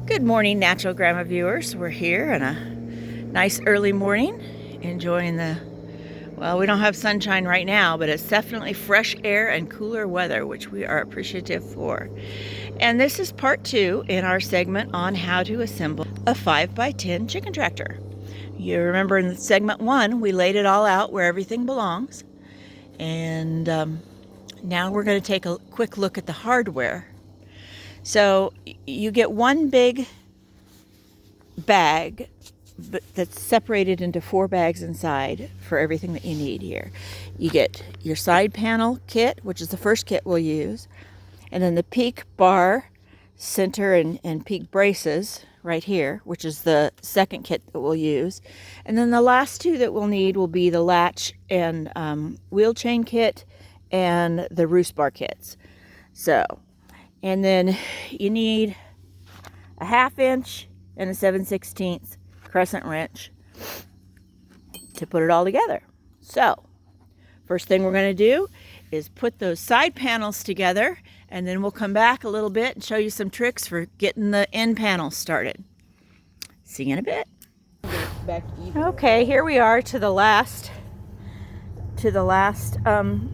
Good morning, Natural Grandma viewers. We're here on a nice early morning, enjoying well, we don't have sunshine right now, but it's definitely fresh air and cooler weather, which we are appreciative for. And this is part 2 in our segment on how to assemble a 5x10 chicken tractor. You remember in segment 1, we laid it all out where everything belongs. And now we're going to take a quick look at the hardware. So you get one big bag that's separated into 4 bags inside for everything that you need here. You get your side panel kit, which is the first kit we'll use, and then the peak bar center and peak braces right here, which is the second kit that we'll use. And then the last 2 that we'll need will be the latch and wheel chain kit and the Roost Bar kits. So, and then you need a 1/2 inch and a 7/16 crescent wrench to put it all together. So, first thing we're going to do is put those side panels together, and then we'll come back a little bit and show you some tricks for getting the end panels started. See you in a bit. Okay, here we are to the last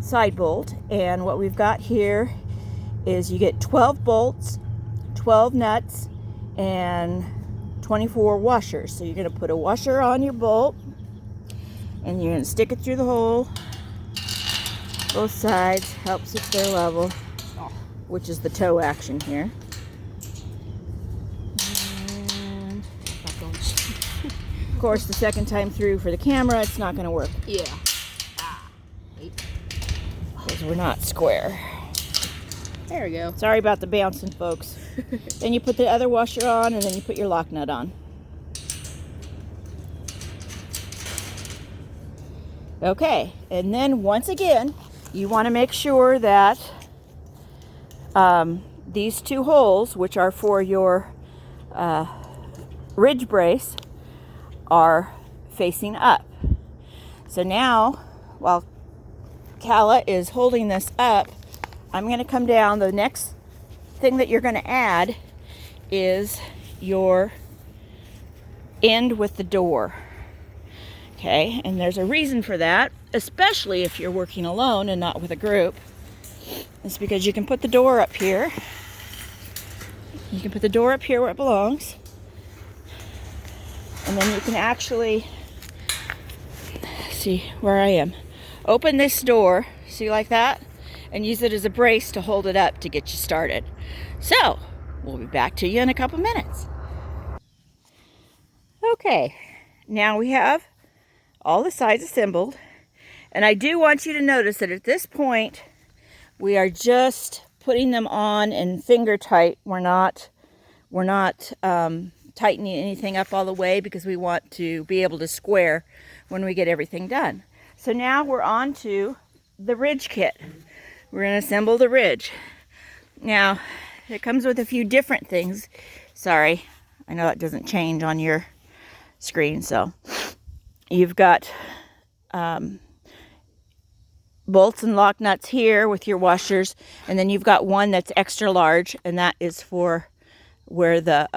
side bolt, and what we've got here is you get 12 bolts, 12 nuts, and 24 washers. So you're going to put a washer on your bolt, and you're going to stick it through the hole, both sides, helps if they're level, which is the toe action here. And of course, the second time through for the camera, it's not going to work. Yeah. Because we're not square. There we go. Sorry about the bouncing, folks. Then you put the other washer on, and then you put your lock nut on. Okay, and then once again, you want to make sure that these 2 holes, which are for your ridge brace, are facing up. So now, while Calla is holding this up, I'm going to come down. The next thing that you're going to add is your end with the door. Okay, and there's a reason for that, especially if you're working alone and not with a group. It's because you can put the door up here. You can put the door up here where it belongs. And then you can actually, see where I am, open this door, see like that? And use it as a brace to hold it up to get you started. So, we'll be back to you in a couple minutes. Okay, now we have all the sides assembled. And I do want you to notice that at this point, we are just putting them on and finger tight. We're not tightening anything up all the way because we want to be able to square when we get everything done. So now we're on to the ridge kit. We're going to assemble the ridge. Now, it comes with a few different things. Sorry, I know that doesn't change on your screen. So, you've got bolts and lock nuts here with your washers. And then you've got one that's extra large, and that is for where the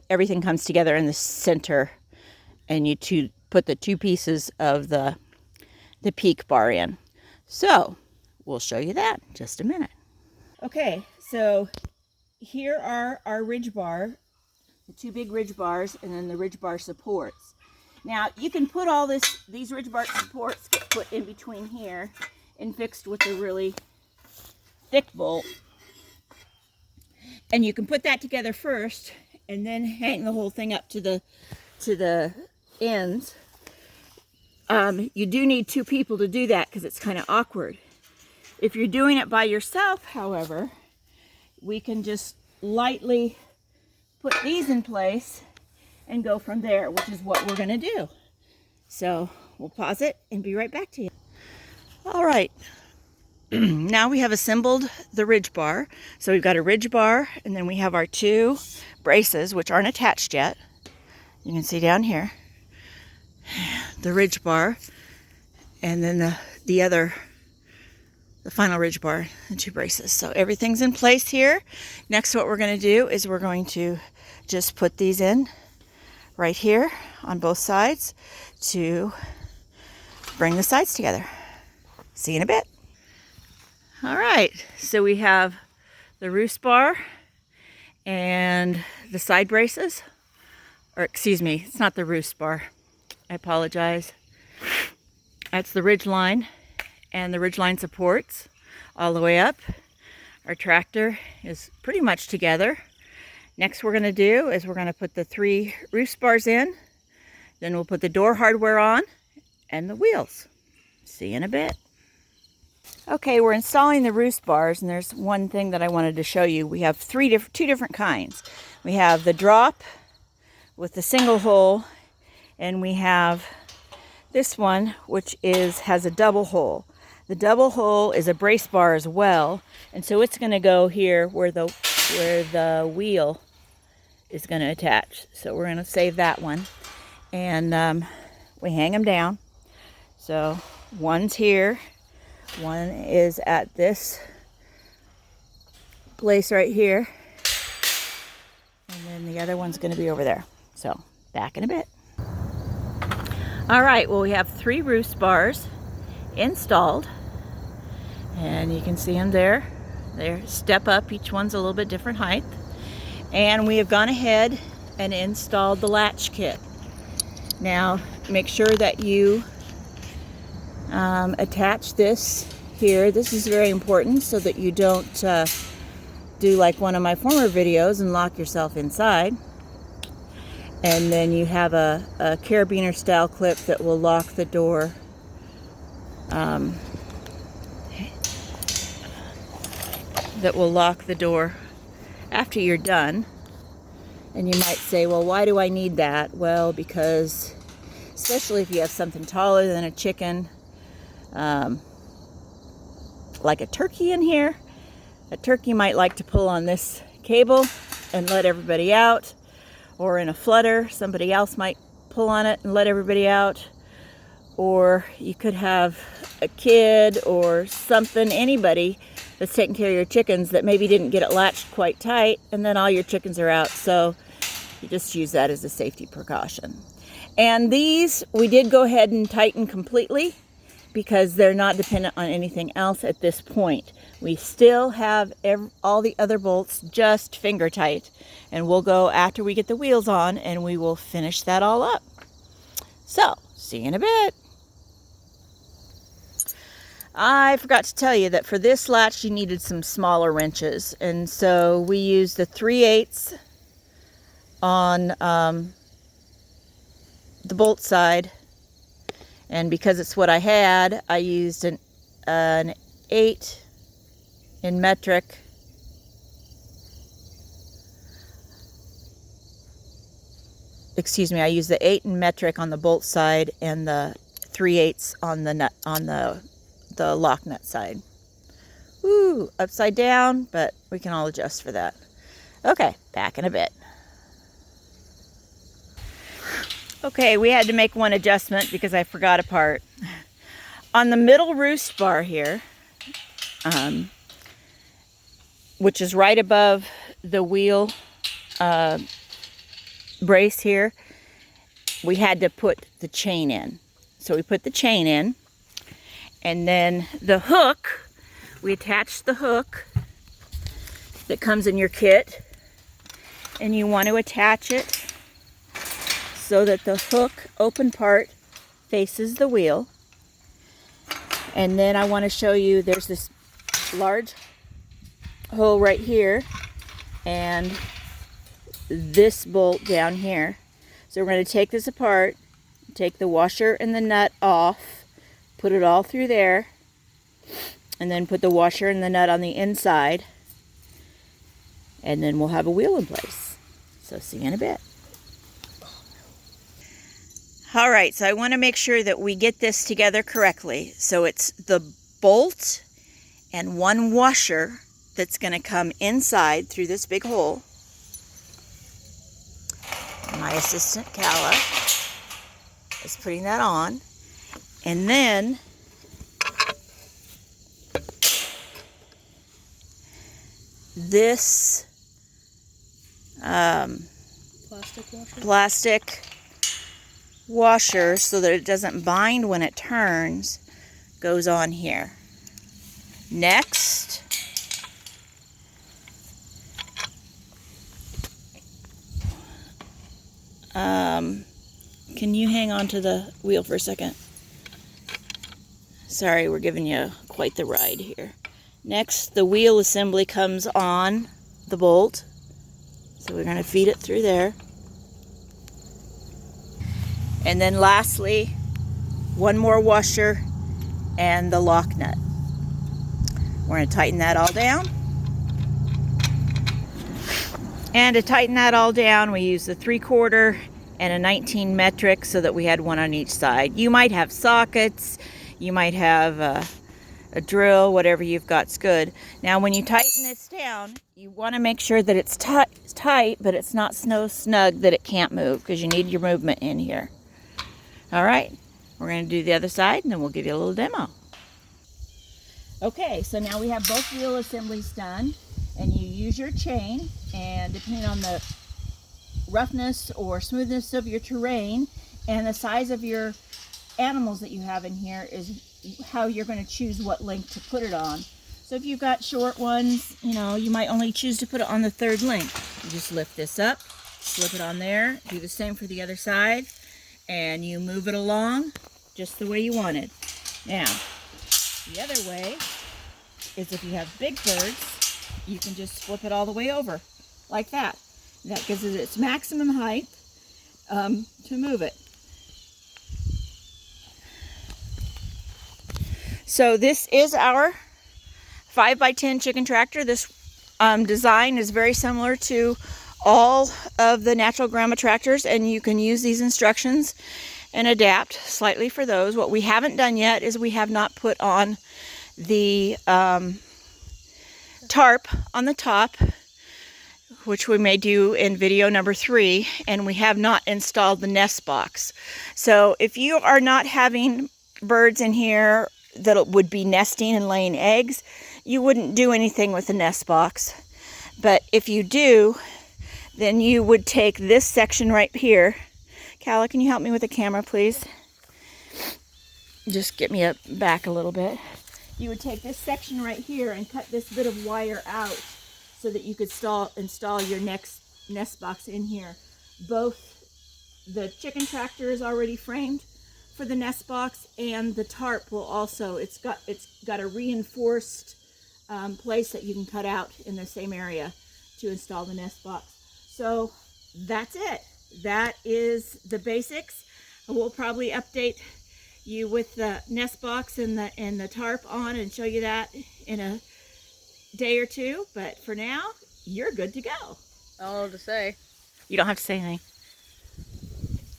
everything comes together in the center. And you put the 2 pieces of the peak bar in. So, we'll show you that in just a minute. Okay, so here are our ridge bar, the 2 big ridge bars, and then the ridge bar supports. Now, you can put all these ridge bar supports get put in between here and fixed with a really thick bolt. And you can put that together first and then hang the whole thing up to the ends. You do need 2 people to do that because it's kind of awkward. If you're doing it by yourself, however, we can just lightly put these in place and go from there, which is what we're going to do. So we'll pause it and be right back to you. All right. Now we have assembled the ridge bar. So we've got a ridge bar, and then we have our 2 braces, which aren't attached yet. You can see down here the ridge bar, and then the other the final ridge bar and 2 braces. So everything's in place here. Next, what we're going to do is we're going to just put these in right here on both sides to bring the sides together. See you in a bit. All right, so we have the Roost bar and the side braces, or excuse me, it's not the Roost bar. I apologize. That's the ridge line and the ridge line supports all the way up. Our tractor is pretty much together. Next we're going to do is we're going to put the 3 Roost bars in, then we'll put the door hardware on and the wheels. See you in a bit. Okay, we're installing the Roost bars, and there's one thing that I wanted to show you. We have two different kinds. We have the drop with the single hole, and we have this one which has a double hole. The double hole is a brace bar as well, and so it's going to go here where the wheel is going to attach. So we're going to save that one, and we hang them down. So one's here. One is at this place right here, and then the other one's going to be over there. So back in a bit. All right, well, we have 3 Roost bars installed, and you can see them there. They're step up, each one's a little bit different height. And we have gone ahead and installed the latch kit. Now make sure that you attach this here. This is very important so that you don't do like one of my former videos and lock yourself inside. And then you have a carabiner style clip that will lock the door after you're done. And you might say, well, why do I need that? Well, because especially if you have something taller than a chicken, like a turkey in here. A turkey might like to pull on this cable and let everybody out, or in a flutter somebody else might pull on it and let everybody out, or you could have a kid or something, anybody that's taking care of your chickens that maybe didn't get it latched quite tight, and then all your chickens are out. So you just use that as a safety precaution. And these we did go ahead and tighten completely, because they're not dependent on anything else at this point. We still have all the other bolts just finger tight, and we'll go after we get the wheels on and we will finish that all up. So, see you in a bit. I forgot to tell you that for this latch you needed some smaller wrenches, and so we used the 3/8 on the bolt side. And because it's what I had, I used an 8 in metric. Excuse me, I used the 8 in metric on the bolt side and the 3/8 on the nut, on the lock nut side. Woo, upside down, but we can all adjust for that. Okay, back in a bit. Okay, we had to make one adjustment because I forgot a part. On the middle Roost bar here, which is right above the wheel brace here, we had to put the chain in. So we put the chain in, and then the hook, we attached the hook that comes in your kit, and you want to attach it so that the hook open part faces the wheel. And then I want to show you, there's this large hole right here and this bolt down here. So we're going to take this apart, take the washer and the nut off, put it all through there, and then put the washer and the nut on the inside, and then we'll have a wheel in place. So see you in a bit. All right, so I want to make sure that we get this together correctly. So it's the bolt and one washer that's going to come inside through this big hole. My assistant, Calla, is putting that on. And then this plastic washer, so that it doesn't bind when it turns, goes on here. Next, can you hang on to the wheel for a second? Sorry, we're giving you quite the ride here. Next, the wheel assembly comes on the bolt. So we're going to feed it through there. And then lastly, one more washer and the lock nut. We're going to tighten that all down. And to tighten that all down, we use the 3/4 and a 19 metric so that we had one on each side. You might have sockets, you might have a drill, whatever you've got's good. Now when you tighten this down, you want to make sure that it's tight, but it's not so snug that it can't move, because you need your movement in here. All right, we're going to do the other side and then we'll give you a little demo. Okay, so now we have both wheel assemblies done, and you use your chain, and depending on the roughness or smoothness of your terrain and the size of your animals that you have in here is how you're going to choose what length to put it on. So if you've got short ones, you know, you might only choose to put it on the 3rd length. You just lift this up, slip it on there, do the same for the other side, and you move it along just the way you want it. Now, the other way is if you have big birds, you can just flip it all the way over like that. That gives it its maximum height to move it. So this is our 5x10 chicken tractor. This design is very similar to all of the Natural Grandma tractors, and you can use these instructions and adapt slightly for those. What we haven't done yet is we have not put on the tarp on the top, which we may do in video number 3, and we have not installed the nest box. So if you are not having birds in here that would be nesting and laying eggs, you wouldn't do anything with the nest box. But if you do, then you would take this section right here. Calla, can you help me with the camera, please? Just get me back a little bit. You would take this section right here and cut this bit of wire out so that you could install your next nest box in here. Both the chicken tractor is already framed for the nest box, and the tarp will also, it's got a reinforced place that you can cut out in the same area to install the nest box. So that's it. That is the basics. We'll probably update you with the nest box and the tarp on and show you that in a day or two. But for now, you're good to go. All to say. You don't have to say anything.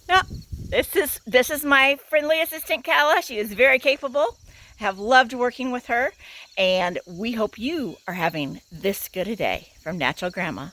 No, this is my friendly assistant, Calla. She is very capable. Have loved working with her, and we hope you are having this good a day from Natural Grandma.